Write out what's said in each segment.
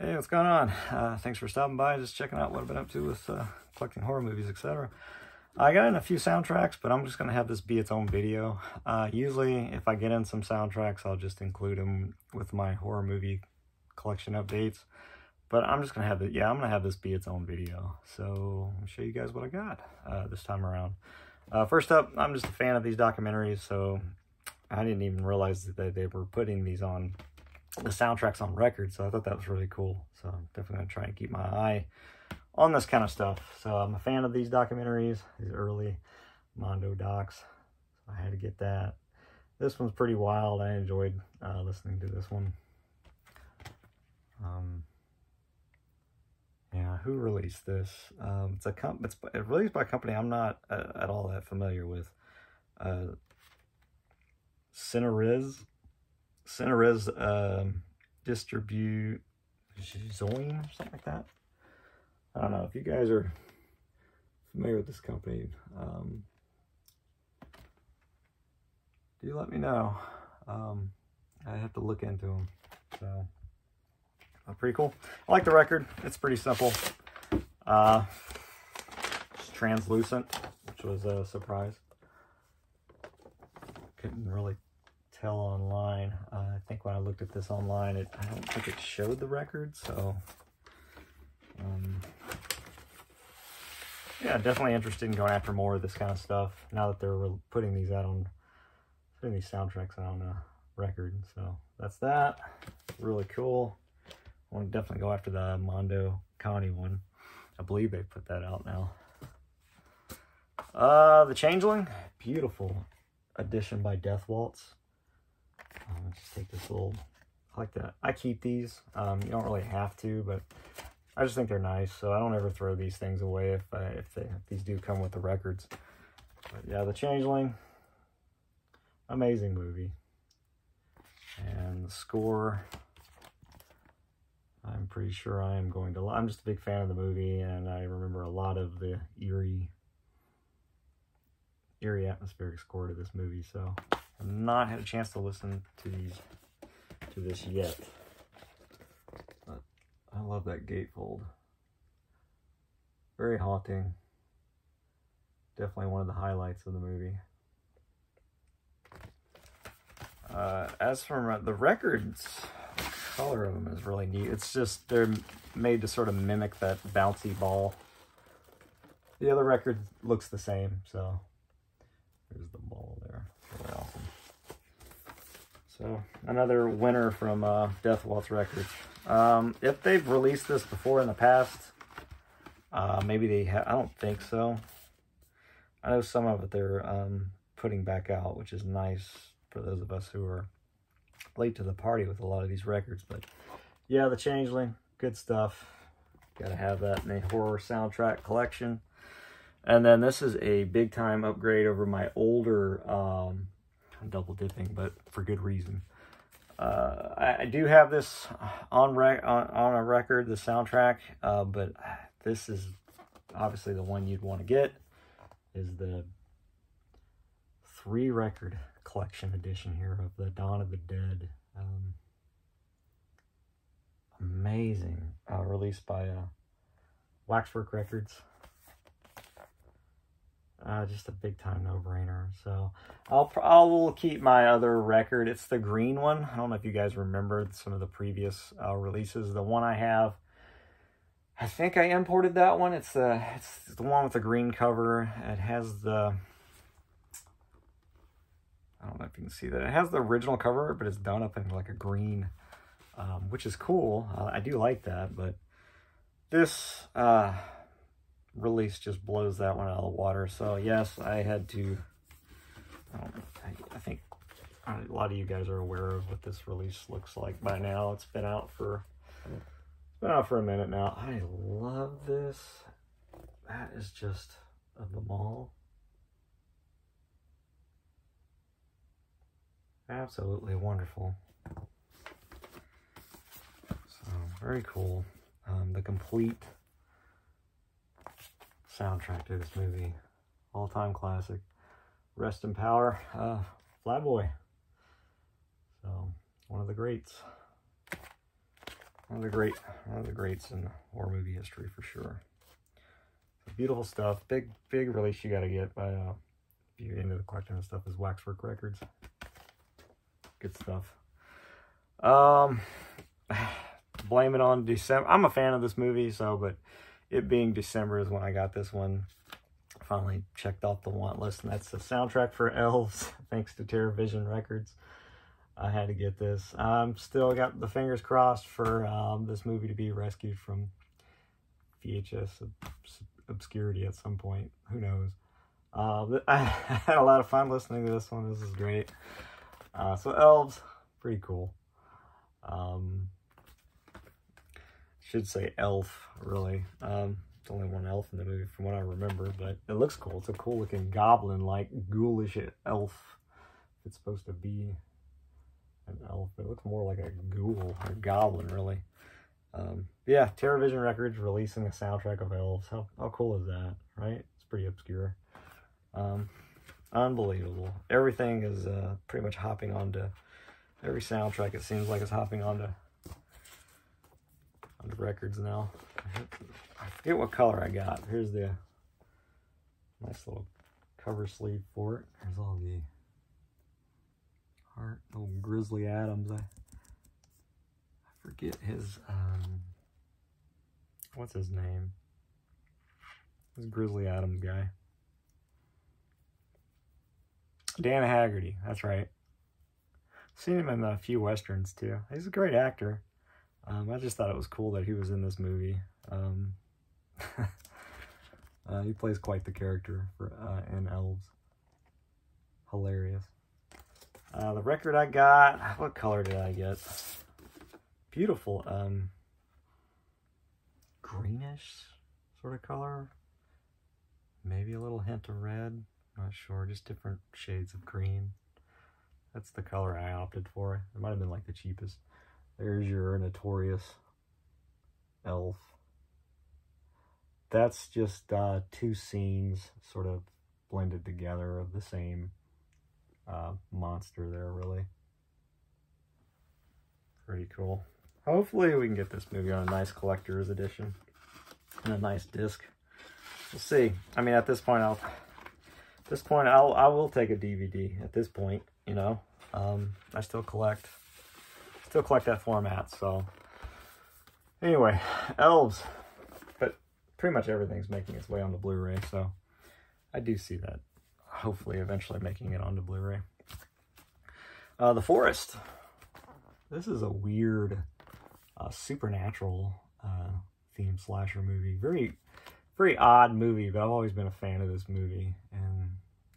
Hey, what's going on? Thanks for stopping by, just checking out what I've been up to with collecting horror movies, etc. I got in a few soundtracks, but I'm just going to have this be its own video. Usually, if I get in some soundtracks, I'll just include them with my horror movie collection updates. But I'm just going to have it, I'm going to have this be its own video. So, I'll show you guys what I got this time around. First up, I'm just a fan of these documentaries, so I didn't even realize that they were putting these on the soundtracks on record, so I thought that was really cool. So I'm definitely going to try and keep my eye on this kind of stuff. So I'm a fan of these documentaries, these early Mondo docs. So I had to get that. This one's pretty wild. I enjoyed listening to this one. Yeah, who released this? It's released by a company I'm not at all that familiar with. Cineriz Distribute Zoin or something like that. I don't know if you guys are familiar with this company. Do let me know. I have to look into them. So pretty cool. I like the record. It's pretty simple. It's translucent, which was a surprise. Couldn't really tell online. I think when I looked at this online, I don't think it showed the record, so yeah, definitely interested in going after more of this kind of stuff now that they're putting these soundtracks on a record. So that's that. Really cool. I want to definitely go after the Mondo Connie one. I believe they put that out now. The Changeling, beautiful edition by Death Waltz. Let's just take this little, I like that. I keep these. You don't really have to, but I just think they're nice. So I don't ever throw these things away if these do come with the records. But yeah, The Changeling, amazing movie. And the score, I'm pretty sure I'm just a big fan of the movie, and I remember a lot of the eerie atmospheric score to this movie, so I've not had a chance to listen to this yet. But I love that gatefold. Very haunting. Definitely one of the highlights of the movie. As for the records, the color of them is really neat. It's just, they're made to sort of mimic that bouncy ball. The other record looks the same, so there's the ball there. Really awesome. So another winner from Death Waltz Records. If they've released this before in the past, maybe they have. I don't think so. I know some of it they're putting back out, which is nice for those of us who are late to the party with a lot of these records. But yeah, The Changeling, good stuff. Gotta have that in a horror soundtrack collection. And then this is a big time upgrade over my older, I'm double dipping, but for good reason. I do have this on a record, the soundtrack, but this is obviously the one you'd want to get, is the 3-record collection edition here of the Dawn of the Dead. Amazing. Released by Waxwork Records. Just a big time no-brainer. So I'll keep my other record. It's the green one. I don't know if you guys remember some of the previous releases. The one I have, I think I imported that one. It's the one with the green cover. It has the, I don't know if you can see that. It has the original cover, but it's done up in like a green, which is cool. I do like that, but this release just blows that one out of the water. So yes, I had to, I think a lot of you guys are aware of what this release looks like by now. It's been out for a minute now. I love this. That is just of them all. Absolutely wonderful. So very cool. The complete soundtrack to this movie, all-time classic. Rest in power, Flyboy. So one of the greats. one of the greats in horror movie history for sure. Beautiful stuff. Big release you got to get by if you're into the collecting and stuff is Waxwork Records. Good stuff. Blame it on December. I'm a fan of this movie, but it being December is when I got this one. Finally checked off the want list, and that's the soundtrack for Elves, thanks to TerrorVision Records. I had to get this. I'm still got the fingers crossed for this movie to be rescued from VHS obscurity at some point. Who knows? I had a lot of fun listening to this one. This is great. So Elves, pretty cool. Should say elf, really. It's only one elf in the movie from what I remember, but it looks cool. It's a cool looking goblin-like ghoulish elf. It's supposed to be an elf, but it looks more like a ghoul or goblin, really. Yeah, TerrorVision Records releasing a soundtrack of Elves. How cool is that, right? It's pretty obscure. Unbelievable. Everything is pretty much hopping onto every soundtrack. It seems like it's hopping onto records now. I forget what color I got. Here's the nice little cover sleeve for it. There's all the heart, little Grizzly Adams. I forget his what's his name? This Grizzly Adams guy. Dan Haggerty, that's right. Seen him in a few westerns too. He's a great actor. I just thought it was cool that he was in this movie. He plays quite the character in Elves. Hilarious. The record I got, what color did I get? Beautiful, greenish sort of color. Maybe a little hint of red. Not sure, just different shades of green. That's the color I opted for. It might have been like the cheapest. There's your notorious elf. That's just two scenes sort of blended together of the same monster there, really. Pretty cool. Hopefully we can get this movie on a nice collector's edition and a nice disc. We'll see. I mean, at this point, I will take a DVD at this point, you know. I still collect that format, so anyway, Elves. But pretty much everything's making its way onto Blu-ray, so I do see that hopefully eventually making it onto Blu-ray. The Forest. This is a weird supernatural themed slasher movie. Very, very odd movie, but I've always been a fan of this movie. And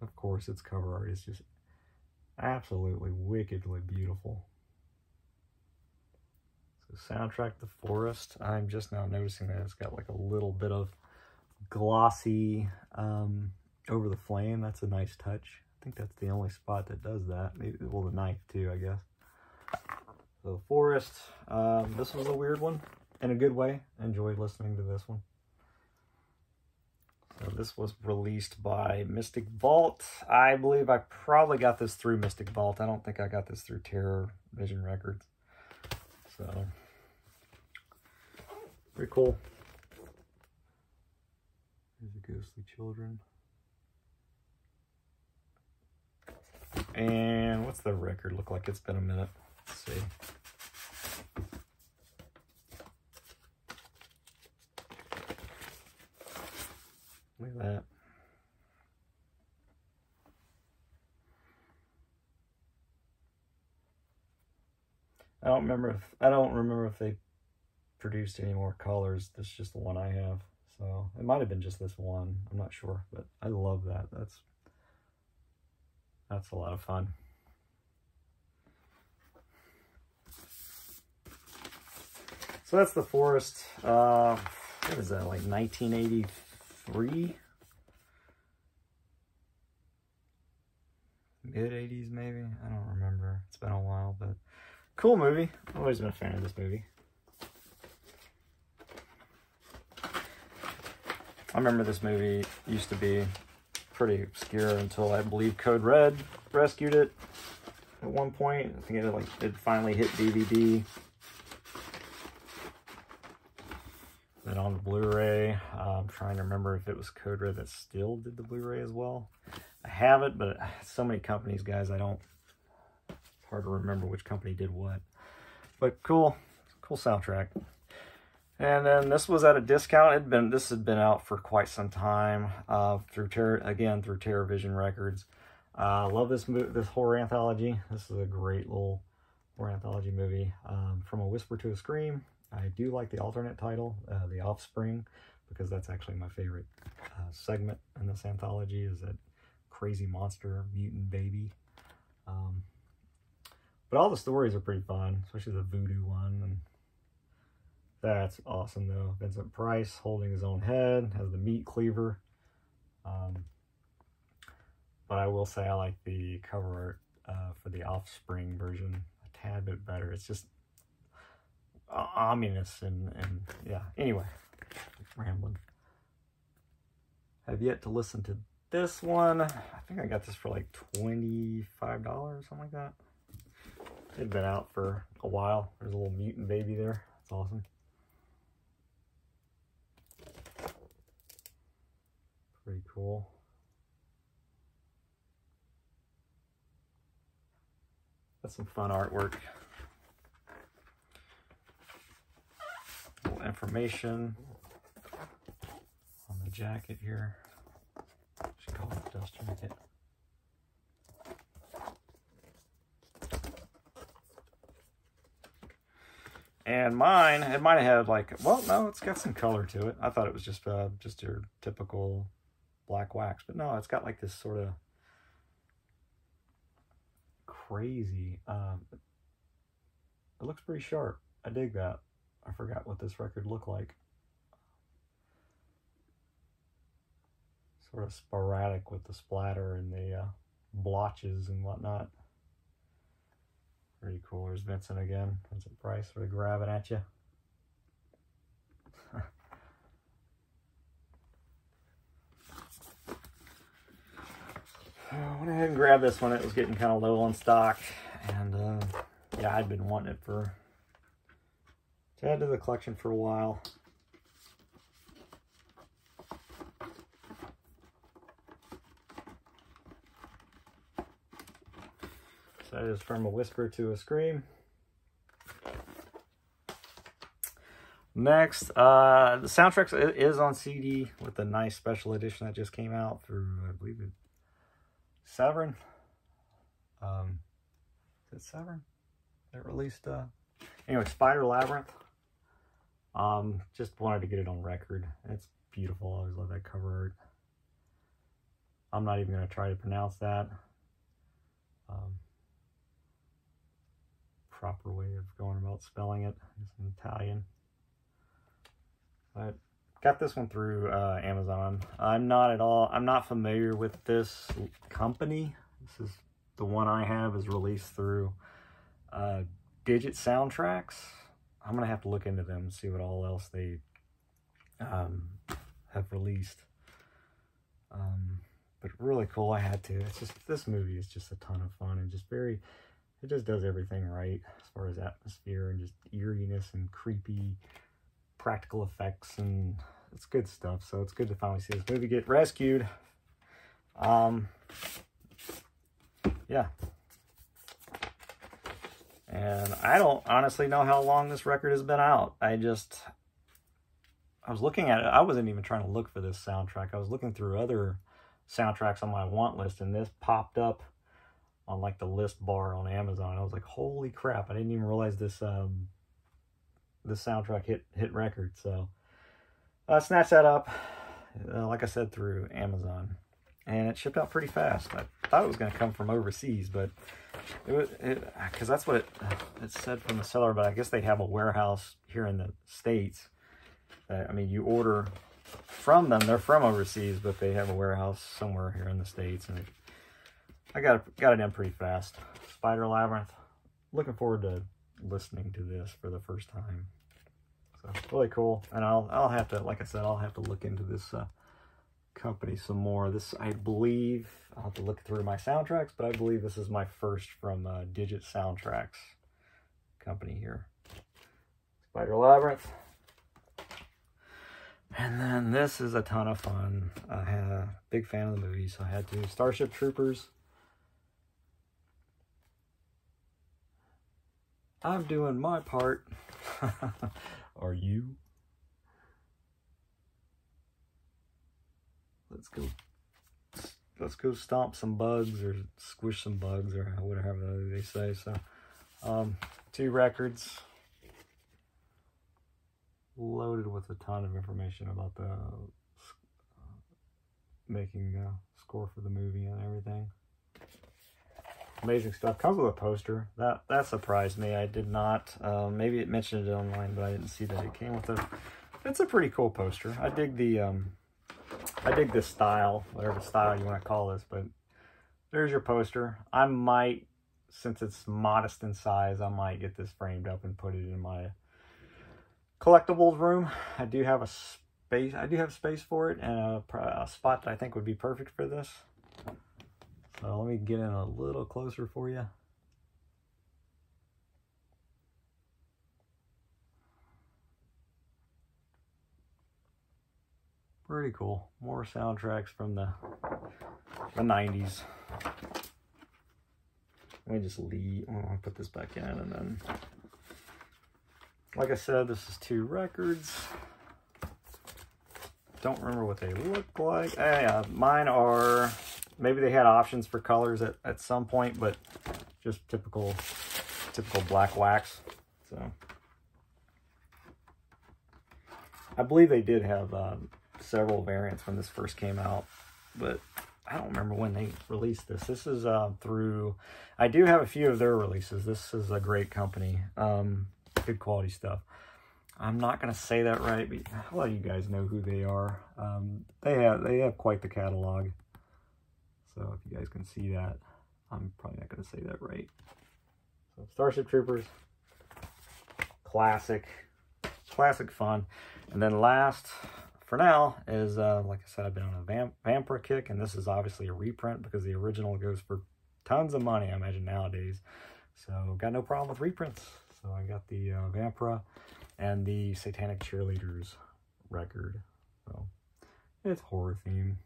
of course, its cover art is just absolutely wickedly beautiful. So soundtrack The Forest. I'm just now noticing that it's got like a little bit of glossy over the flame. That's a nice touch. I think that's the only spot that does that. Maybe, well, the knife too, I guess. So The Forest. This was a weird one in a good way. I enjoyed listening to this one. So this was released by Mystic Vault. I believe I probably got this through Mystic Vault. I don't think I got this through TerrorVision Records. So, pretty cool. Here's the Ghostly Children. And what's the record look like? It's been a minute. Let's see. Look at that. I don't remember if they produced any more colors. This is just the one I have. So it might have been just this one. I'm not sure, but I love that. That's a lot of fun. So that's The Forest. What is that, like 1983? Mid-80s maybe? I don't remember. It's been a while, but cool movie. I've always been a fan of this movie. I remember this movie used to be pretty obscure until I believe Code Red rescued it at one point. I think it finally hit DVD. Then on the Blu-ray, I'm trying to remember if it was Code Red that still did the Blu-ray as well. I have it, but so many companies, guys, it's hard to remember which company did what. But cool soundtrack. And then this was at a discount. This had been out for quite some time through TerraVision Records. I love this horror anthology. This is a great little horror anthology movie. From a Whisper to a Scream. I do like the alternate title, The Offspring, because that's actually my favorite segment in this anthology, is that crazy monster mutant baby. But all the stories are pretty fun, especially the voodoo one. And that's awesome, though. Vincent Price holding his own head, has the meat cleaver. But I will say I like the cover art for the Offspring version a tad bit better. It's just ominous and yeah. Anyway, rambling. Have yet to listen to this one. I think I got this for like $25 or something like that. It'd been out for a while. There's a little mutant baby there. That's awesome. Pretty cool. That's some fun artwork. A little information on the jacket here. Should call it a dust jacket. And mine, it might have had like, well, no, it's got some color to it. I thought it was just your typical black wax, but no, it's got like this sort of crazy, it looks pretty sharp. I dig that. I forgot what this record looked like. Sort of sporadic with the splatter and the blotches and whatnot. Pretty cool. There's Vincent again. Vincent Price sort of grabbing at you. I went ahead and grabbed this one. It was getting kind of low on stock. And yeah, I'd been wanting it to add to the collection for a while. So that is From a Whisper to a Scream. Next, the soundtrack is on CD with a nice special edition that just came out through, I believe it, Severn. Is it Severn that released? Anyway, Spider Labyrinth. Just wanted to get it on record. It's beautiful. I always love that cover art. I'm not even going to try to pronounce that. Proper way of going about spelling it is in Italian. But got this one through Amazon. I'm not familiar with this company. This is the one I have is released through Digit Soundtracks. I'm gonna have to look into them and see what all else they have released. But really cool. I had to. It's just, this movie is just a ton of fun and just it just does everything right as far as atmosphere and just eeriness and creepy practical effects, and it's good stuff. So it's good to finally see this movie get rescued. Yeah. And I don't honestly know how long this record has been out. I was looking at it. I wasn't even trying to look for this soundtrack. I was looking through other soundtracks on my want list, and this popped up on like the list bar on Amazon. I was like, holy crap, I didn't even realize this this soundtrack hit record. So I snatched that up, like I said, through Amazon, and it shipped out pretty fast. I thought it was going to come from overseas, but because that's what it said from the seller, but I guess they have a warehouse here in the States. I mean, you order from them, they're from overseas, but they have a warehouse somewhere here in the States, and I got it in pretty fast. Spider Labyrinth. Looking forward to listening to this for the first time. So really cool. And I'll have to, like I said, I'll have to look into this company some more. This, I believe, I'll have to look through my soundtracks, but I believe this is my first from Digit Soundtracks company here. Spider Labyrinth. And then this is a ton of fun. I had a big fan of the movie, so I had to. Starship Troopers. I'm doing my part. Are you? Let's go stomp some bugs or squish some bugs or whatever they say. So, 2 records loaded with a ton of information about the making score for the movie and everything. Amazing stuff. Comes with a poster. That surprised me. I did not. Maybe it mentioned it online, but I didn't see that it came with a. It's a pretty cool poster. I dig the style, whatever style you want to call this. But there's your poster. I might, since it's modest in size, I might get this framed up and put it in my collectibles room. I do have space. I do have space for it and a spot that I think would be perfect for this. So let me get in a little closer for you. Pretty cool. More soundtracks from the 90s. Let me just leave. I'll put this back in and then, like I said, this is 2 records. Don't remember what they look like. Mine are, maybe they had options for colors at some point, but just typical black wax. So I believe they did have several variants when this first came out, but I don't remember when they released this. This is through, I do have a few of their releases. This is a great company. Good quality stuff. I'm not going to say that right, but a lot of you guys know who they are. They have quite the catalog. So if you guys can see that, I'm probably not going to say that right. So Starship Troopers, classic fun. And then last, for now, is like I said, I've been on a Vampra kick, and this is obviously a reprint because the original goes for tons of money, I imagine, nowadays. So got no problem with reprints. So I got the Vampra and the Satanic Cheerleaders record. So it's horror theme,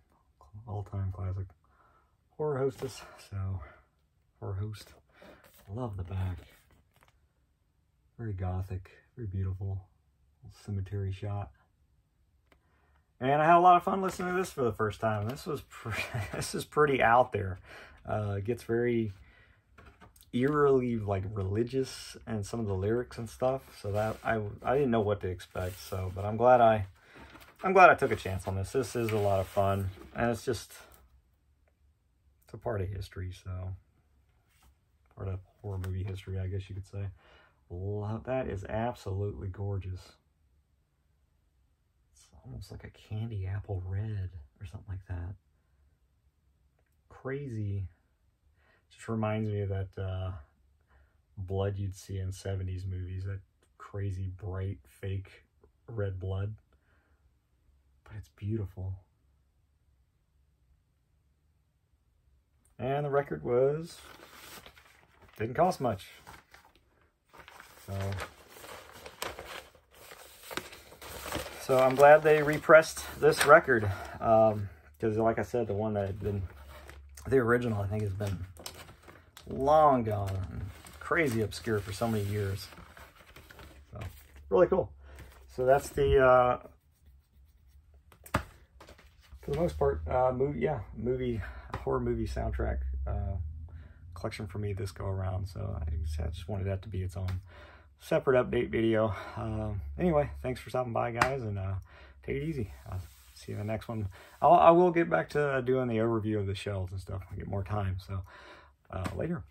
all-time classic. Horror hostess, so horror host. Love the back. Very gothic, very beautiful. Cemetery shot. And I had a lot of fun listening to this for the first time. This was this is pretty out there. It gets very eerily like religious and some of the lyrics and stuff. So that I didn't know what to expect. So, but I'm glad I took a chance on this. This is a lot of fun, and it's a part of history. So part of horror movie history, I guess you could say. That is absolutely gorgeous. It's almost like a candy apple red or something like that. Crazy. Just reminds me of that blood you'd see in 70s movies, that crazy bright fake red blood. But it's beautiful. And the record didn't cost much. So I'm glad they repressed this record, because like I said, the one that had been, the original, I think, has been long gone and crazy obscure for so many years. So really cool. So that's the for the most part horror movie soundtrack collection for me this go around. So I just wanted that to be its own separate update video. Anyway, thanks for stopping by, guys, and take it easy. I'll see you in the next one. I will get back to doing the overview of the shelves and stuff when I get more time. So later.